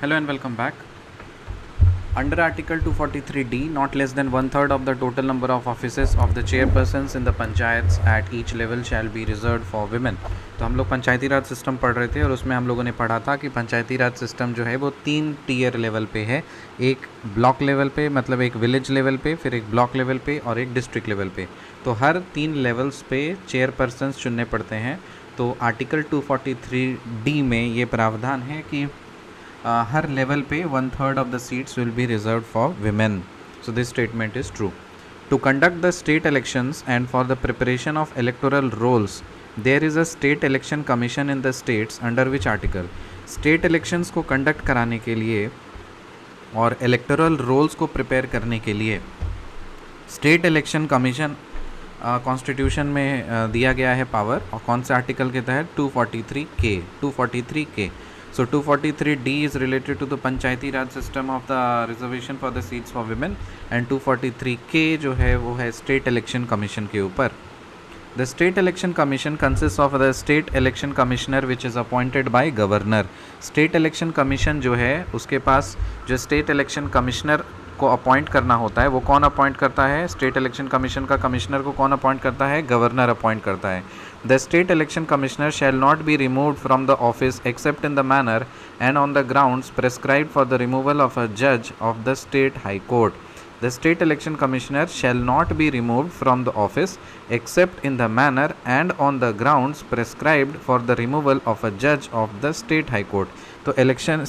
Hello and welcome back. Under Article 243D, not less than one third of the total number of offices of the chairpersons in the panchayats at each level shall be reserved for women. तो हम लोग पंचायती राज system पढ़ रहे थे और उसमें हम लोगों ने पढ़ा था कि पंचायती राज सिस्टम जो है वो 3 टीयर लेवल पे है। एक ब्लॉक लेवल पे, मतलब एक विलेज लेवल पे, फिर एक ब्लॉक लेवल पे और एक डिस्ट्रिक्ट लेवल पे। तो हर 3 लेवल्स पे चेयरपर्सन्स चुनने पड़ते हैं। तो आर्टिकल 243D में ये प्रावधान है कि हर लेवल पे 1/3 of the seats will be reserved for women. So this statement is true. To conduct the state elections and for the preparation of electoral rolls, there is a state election commission in the states under which article? State elections को conduct कराने के लिए और electoral rolls को prepare करने के लिए state election commission constitution में दिया गया है पावर, और कौन से आर्टिकल के तहत? 243K. So 243D is related to the Panchayati Raj system of the reservation for the seats for women, and 243K जो है वो है State Election Commission के ऊपर. The State Election Commission consists of the State Election Commissioner which is appointed by Governor. State Election Commission जो है उसके पास जो State Election Commissioner को अपॉइंट करना होता है, वो कौन अपॉइंट करता है? स्टेट इलेक्शन कमीशन का कमिश्नर को कौन अपॉइंट करता है? गवर्नर अपॉइंट करता है. The state election commissioner shall not be removed from the office except in the manner and on the grounds prescribed for the removal of a जज of the state high court. The State Election Commissioner shall not be removed from the office except in the manner and on the grounds prescribed for the removal of a judge of the State High Court. तो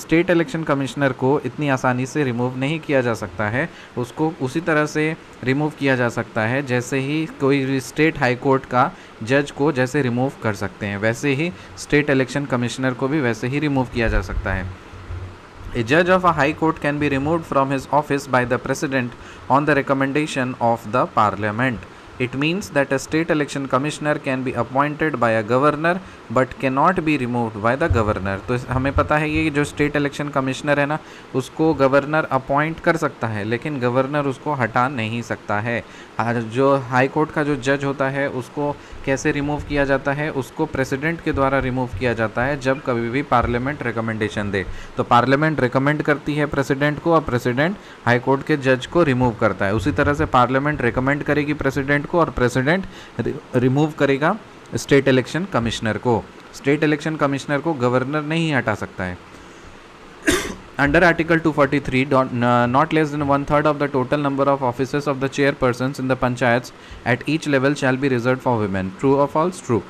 state election commissioner को इतनी आसानी से remove नहीं किया जा सकता है, उसको उसी तरह से रिमूव किया जा सकता है जैसे ही कोई स्टेट हाई कोर्ट का जज को जैसे रिमूव कर सकते हैं, वैसे ही स्टेट इलेक्शन कमिश्नर को भी वैसे ही रिमूव किया जा सकता है. A judge of a high court can be removed from his office by the president on the recommendation of the parliament. It means that a state election commissioner can be appointed by a governor but cannot be removed by the governor. तो हमें पता है ये जो state election commissioner है ना, उसको governor appoint कर सकता है लेकिन गवर्नर उसको हटा नहीं सकता है. जो हाई कोर्ट का जो जज होता है उसको कैसे रिमूव किया जाता है? उसको प्रेसिडेंट के द्वारा रिमूव किया जाता है जब कभी भी पार्लियामेंट रिकमेंडेशन दे. तो पार्लियामेंट रिकमेंड करती है प्रेसिडेंट को और प्रेसिडेंट हाई कोर्ट के जज को रिमूव करता है. उसी तरह से पार्लियामेंट रिकमेंड करेगी प्रेसिडेंट को और प्रेसिडेंट रिमूव करेगा स्टेट इलेक्शन कमिश्नर को. स्टेट इलेक्शन कमिश्नर को गवर्नर नहीं हटा सकता है. Under Article 243, not less than 1/3 of the total number of offices of the chairpersons in the panchayats at each level shall be reserved for women. True or false? True.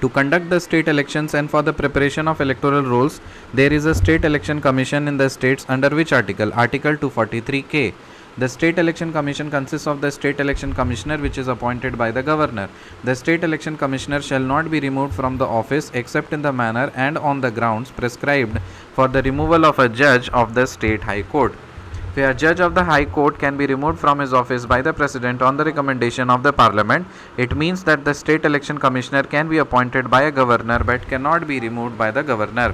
To conduct the state elections and for the preparation of electoral rolls, there is a state election commission in the states under which article? Article 243K. The State Election Commission consists of the State Election Commissioner which is appointed by the Governor. The State Election Commissioner shall not be removed from the office except in the manner and on the grounds prescribed for the removal of a judge of the State High Court. A judge of the High Court can be removed from his office by the President on the recommendation of the Parliament. It means that the State Election Commissioner can be appointed by a Governor but cannot be removed by the Governor.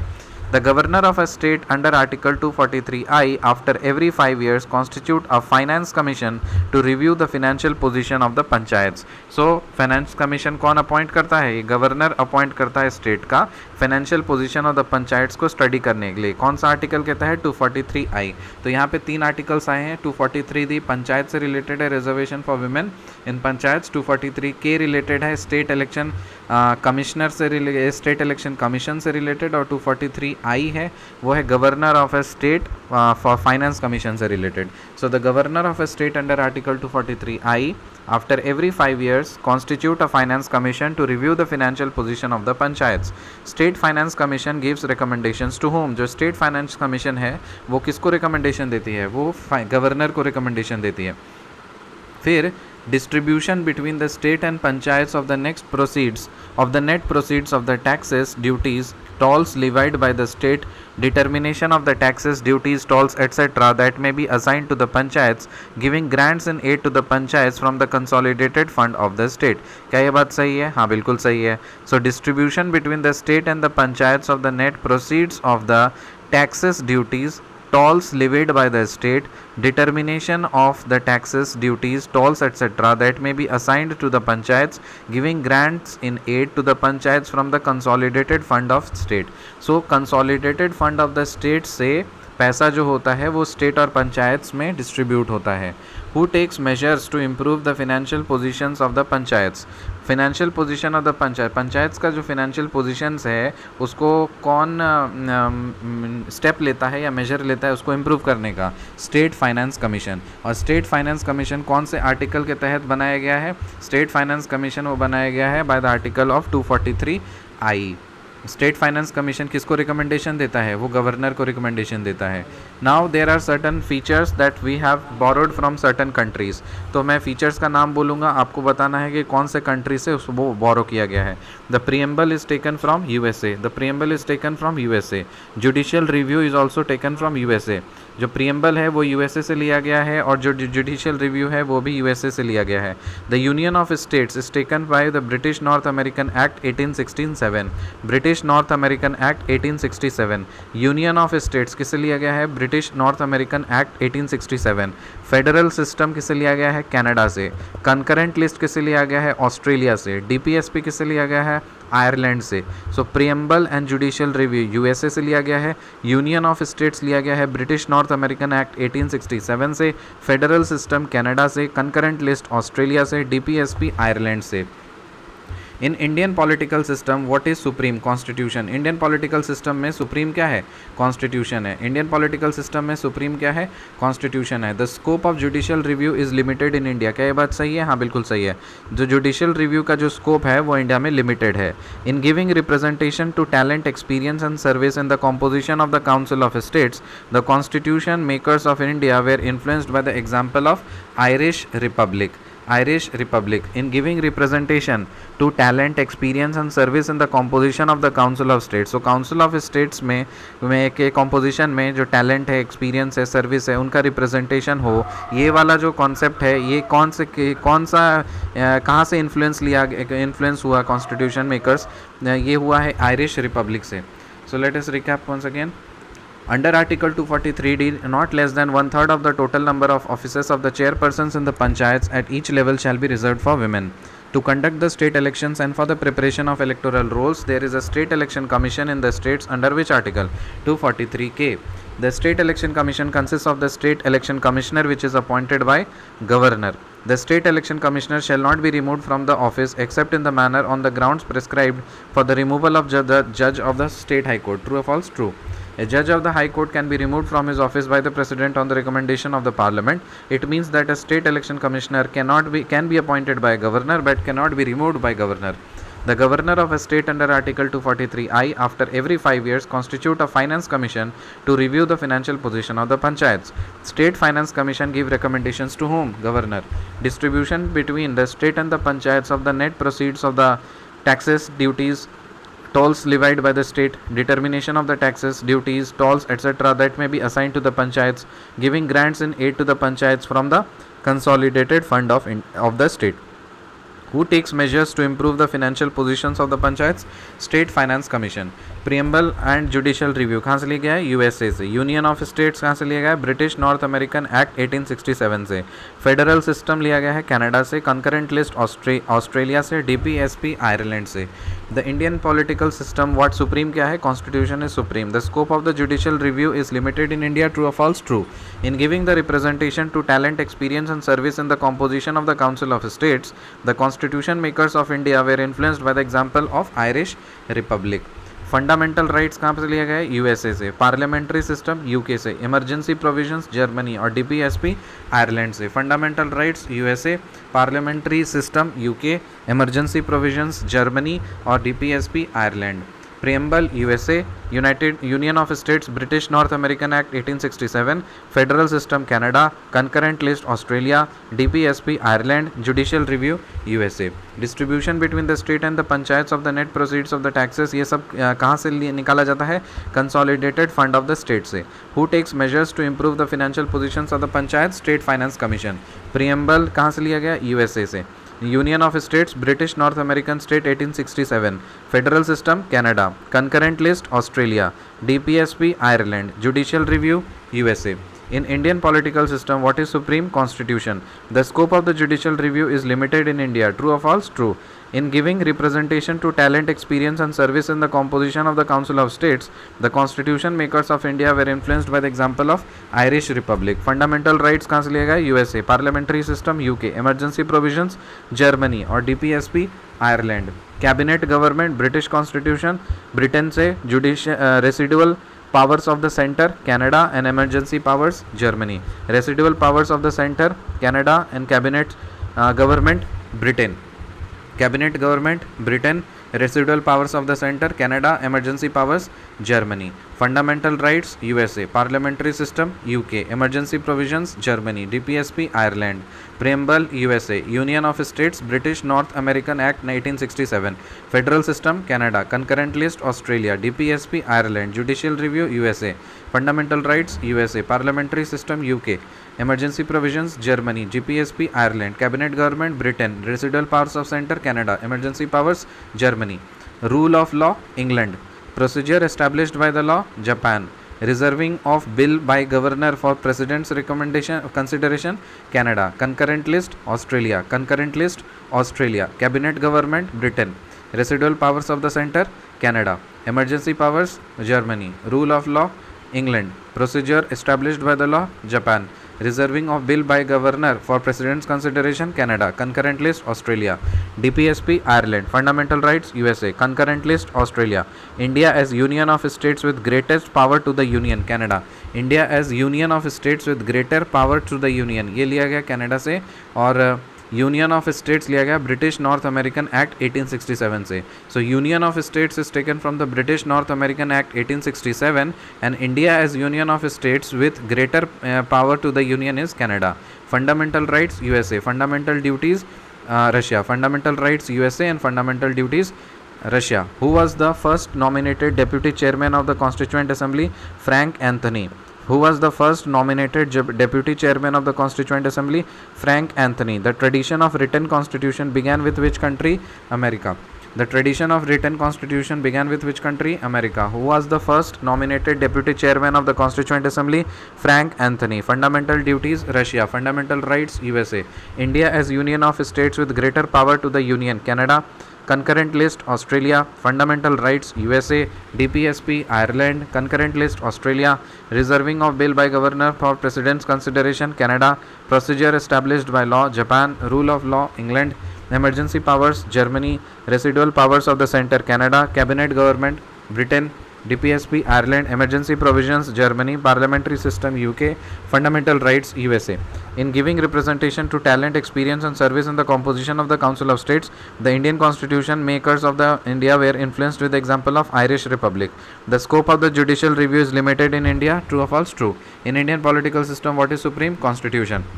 The governor of a state under Article 243I after every 5 years constitute a finance commission to review the financial position of the panchayats. So finance commission कौन appoint करता है? Governor appoint करता है state का financial position of the panchayats को study करने के लिए. कौन सा आर्टिकल के तहत? 243I. तो यहाँ पे 3 आर्टिकल्स आए हैं. 243D पंचायत से रिलेटेड है, reservation for women in panchayat. 243K related है स्टेट इलेक्शन कमिश्नर से, स्टेट इलेक्शन कमीशन से रिलेटेड, और 243I है वो है governor of a state for finance commission से related. So the governor of a state under article 243I after every 5 years constitute a finance commission to review the financial position of the panchayats. State Finance Commission gives recommendations to whom? जो State Finance Commission है वो किसको recommendation देती है? वो governor को recommendation देती है. फिर distribution between the state and panchayats of the net proceeds of the taxes, duties, tolls levied by the state, determination of the taxes, duties, tolls, etc. that may be assigned to the panchayats, giving grants and aid to the panchayats from the consolidated fund of the state. क्या ये बात सही है? हाँ बिल्कुल सही है. So distribution between the state and the panchayats of the net proceeds of the taxes, duties, tolls levied by the state, determination of the taxes, duties, tolls, etc. that may be assigned to the panchayats, giving grants in aid to the panchayats from the consolidated fund of state. So consolidated fund of the state से पैसा जो होता है वो state और पंचायत्स में distribute होता है. Who takes measures to improve the financial positions of the panchayats. Financial position of the panchayats का जो फिनेंशियल पोजीशंस है उसको कौन स्टेप लेता है या मेजर लेता है उसको इम्प्रूव करने का? State finance commission. और स्टेट फाइनेंस कमीशन कौन से आर्टिकल के तहत बनाया गया है? स्टेट फाइनेंस कमीशन वो बनाया गया है by the article of 243I. State finance commission किसको रिकमेंडेशन देता है? वो गवर्नर को रिकमेंडेशन देता है. Now there are certain features that we have borrowed from certain countries. तो मैं फीचर्स का नाम बोलूँगा, आपको बताना है कि कौन से कंट्री से वो बोरो किया गया है. The preamble is taken from USA. The preamble is taken from USA. Judicial review is also taken from USA. जो प्रीएम्बल है वो यूएसए से लिया गया है और जो जुडिशियल रिव्यू है वो भी यूएसए से लिया गया है. The union of states is taken by the British North American act 1867. British North American act 1867. Union of states किससे लिया गया है? British North American act 1867. Federal system किससे लिया गया है? कनाडा से. कंकरेंट लिस्ट किससे लिया गया है? ऑस्ट्रेलिया से. डीपीएसपी किससे लिया गया है? आयरलैंड से. So preamble and judicial review USA से लिया गया है. यूनियन ऑफ स्टेट्स लिया गया है ब्रिटिश नॉर्थ अमेरिकन एक्ट 1867 से. फेडरल सिस्टम कनाडा से. कंकरेंट लिस्ट ऑस्ट्रेलिया से. डीपीएसपी आयरलैंड से. In Indian political system what is supreme? Constitution. Indian political system में सुप्रीम क्या है? कॉन्स्टिट्यूशन है. इंडियन पॉलिटिकल सिस्टम में सुप्रीम क्या है? कॉन्स्टिट्यूशन है. The scope of judicial review is limited in India. क्या ये बात सही है? हाँ बिल्कुल सही है. जो जुडिशियल रिव्यू का जो स्कोप है वो इंडिया में लिमिटेड है. In giving representation to talent, experience and service in the composition of the council of states, the constitution makers of India were influenced by the example of Irish Republic. Irish Republic. In giving representation to talent, experience and service in the composition of the Council of States. So Council of States में के composition में जो talent है, experience है, service है, उनका representation हो, ये वाला जो concept है ये कौन सा कहाँ से influence हुआ constitution makers? ये हुआ है Irish Republic से. So let us recap once again. Under Article 243D, not less than 1/3 of the total number of offices of the chairpersons in the panchayats at each level shall be reserved for women. To conduct the state elections and for the preparation of electoral rolls, there is a state election commission in the states under which article? 243K. The state election commission consists of the state election commissioner, which is appointed by governor. The state election commissioner shall not be removed from the office except in the manner on the grounds prescribed for the removal of the judge of the state high court. True or false? True. A judge of the High Court can be removed from his office by the President on the recommendation of the Parliament. It means that a state election commissioner can be appointed by a governor but cannot be removed by governor. The governor of a state under Article 243I, after every 5 years, constitute a finance commission to review the financial position of the panchayats. State finance commission give recommendations to whom? Governor. Distribution between the state and the panchayats of the net proceeds of the taxes, duties, tolls levied by the state, determination of the taxes, duties, tolls, etc. that may be assigned to the panchayats, giving grants in aid to the panchayats from the consolidated fund of the state. Who takes measures to improve the financial positions of the panchayats? State Finance Commission. Preamble and judicial review कहाँ से लिया गया है? USA से. Union of states कहाँ से लिया गया है? ब्रिटिश नॉर्थ अमेरिकन एक्ट 1867 से. फेडरल सिस्टम लिया गया है कनाडा से. कंकरेंट लिस्ट ऑस्ट्रेलिया से. डीपीएसपी आयरलैंड से. The Indian political system what supreme क्या है? Constitution is supreme. The scope of the judicial review is limited in India. True और false? True. In giving the representation to talent, experience and service in the composition of the council of states, the constitution makers of India were influenced by the example of Irish republic. Fundamental rights कहाँ से लिया गया है? USA से. Parliamentary system UK से. Emergency provisions Germany और DPSP Ireland से. Fundamental rights USA, parliamentary system UK, emergency provisions Germany और DPSP Ireland. Preamble USA, union of states British North American act 1867, federal system Canada, concurrent list Australia, DPSP Ireland, judicial review USA. Distribution between the state and the panchayats of the net proceeds of the taxes, ये सब कहाँ से निकाला जाता है? Consolidated fund of the state से. Who takes measures to improve the financial positions of the panchayat? State finance commission. Preamble कहाँ से लिया गया? यूएसए से. Union of States, British North American State 1867. Federal System, Canada. Concurrent List, Australia. DPSP, Ireland. Judicial Review, USA. In Indian political system, what is supreme? Constitution. The scope of the judicial review is limited in India. True or false? True. In giving representation to talent, experience and service in the composition of the Council of States, the constitution makers of India were influenced by the example of Irish Republic. Fundamental rights कहाँ से लिया गया? USA. Parliamentary system, UK. Emergency provisions, Germany. और DPSP, Ireland. Cabinet government, British constitution, Britain से residual powers of the center, Canada, and emergency powers, Germany. Residual powers of the center, Canada, and cabinet government, Britain. Cabinet government, Britain. Residual powers of the center, Canada. Emergency powers, Germany. Fundamental rights, USA. Parliamentary system, UK. Emergency provisions, Germany. DPSP, Ireland. Preamble, USA. Union of States, British North American Act 1967. Federal system, Canada. Concurrent list, Australia. DPSP, Ireland. Judicial review, USA. Fundamental rights, USA. Parliamentary system, UK. Emergency provisions, Germany. GPSP, Ireland. Cabinet government, Britain. Residual powers of center, Canada. Emergency powers, Germany. Rule of law, England. Procedure established by the law, Japan. Reserving of bill by governor for president's recommendation consideration, Canada. Concurrent list, Australia. Concurrent list, Australia. Cabinet government, Britain. Residual powers of the center, Canada. Emergency powers, Germany. Rule of law, England. Procedure established by the law, Japan. Reserving of bill by governor for president's consideration, Canada. Concurrent list, Australia. DPSP, Ireland. Fundamental rights, USA. Concurrent list, Australia. India as union of states with greatest power to the union, Canada. India as union of states with greater power to the union, ये लिया गया Canada से. और union of states लिया गया British North American act 1867 से. So union of states is taken from the British North American act 1867 and India as union of states with greater power to the union is Canada. Fundamental rights, USA. Fundamental duties, Russia. Fundamental rights, USA, and fundamental duties, Russia. Who was the first nominated deputy chairman of the Constituent Assembly? Frank Anthony. Who was the first nominated deputy chairman of the Constituent Assembly? Frank Anthony. The tradition of written constitution began with which country? America. The tradition of written constitution began with which country? America. Who was the first nominated deputy chairman of the Constituent Assembly? Frank Anthony. Fundamental duties, Russia. Fundamental rights, USA. India as union of states with greater power to the union, Canada. Concurrent list, Australia. Fundamental rights, USA. DPSP, Ireland. Concurrent list, Australia. Reserving of bill by governor for president's consideration, Canada. Procedure established by law, Japan. Rule of law, England. Emergency powers, Germany. Residual powers of the center, Canada. Cabinet government, Britain. DPSP, Ireland. Emergency provisions, Germany. Parliamentary system, UK. Fundamental rights, USA. In giving representation to talent, experience and service in the composition of the Council of States, the Indian Constitution makers of the India were influenced with the example of Irish Republic. The scope of the judicial review is limited in India. True or false? True. In Indian political system, what is supreme? Constitution.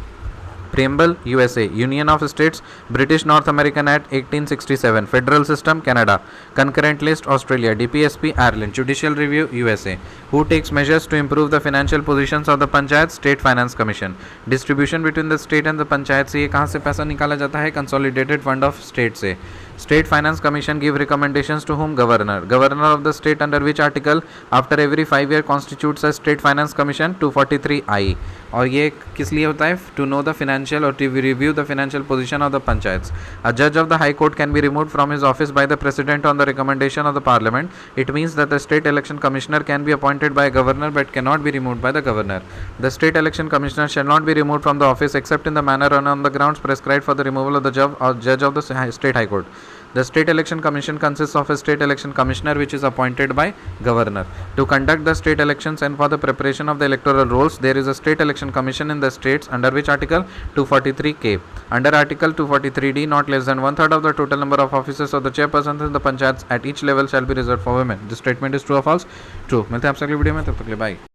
Preamble, USA. Union of States, British North American Act 1867. Federal system, Canada. Concurrent list, Australia. DPSP, Ireland. Judicial review, USA. Who takes measures to improve the financial positions of the Panchayat? State Finance Commission. Distribution between the state and the Panchayat से ये कहाँ से पैसा निकाला जाता है? Consolidated Fund of State से. State Finance Commission give recommendations to whom? Governor. Governor of the state under which article after every 5 year constitutes a State Finance Commission? 243I. और ये किस लिए होता है? To know the financial or to review the financial position of the panchayats. A judge of the High Court can be removed from his office by the President on the recommendation of the Parliament. It means that the State Election Commissioner can be appointed by a governor but cannot be removed by the governor. The State Election Commissioner shall not be removed from the office except in the manner and on the grounds prescribed for the removal of the judge of the State High Court. The State Election Commission consists of a State Election Commissioner which is appointed by Governor. To conduct the state elections and for the preparation of the electoral rolls, there is a State Election Commission in the states under which Article 243K. Under Article 243D, not less than 1/3 of the total number of officers of the chairpersons in the panchayats at each level shall be reserved for women. This statement is true or false? True. मिलते हैं आपसे अगली video में, तब तक के लिए bye.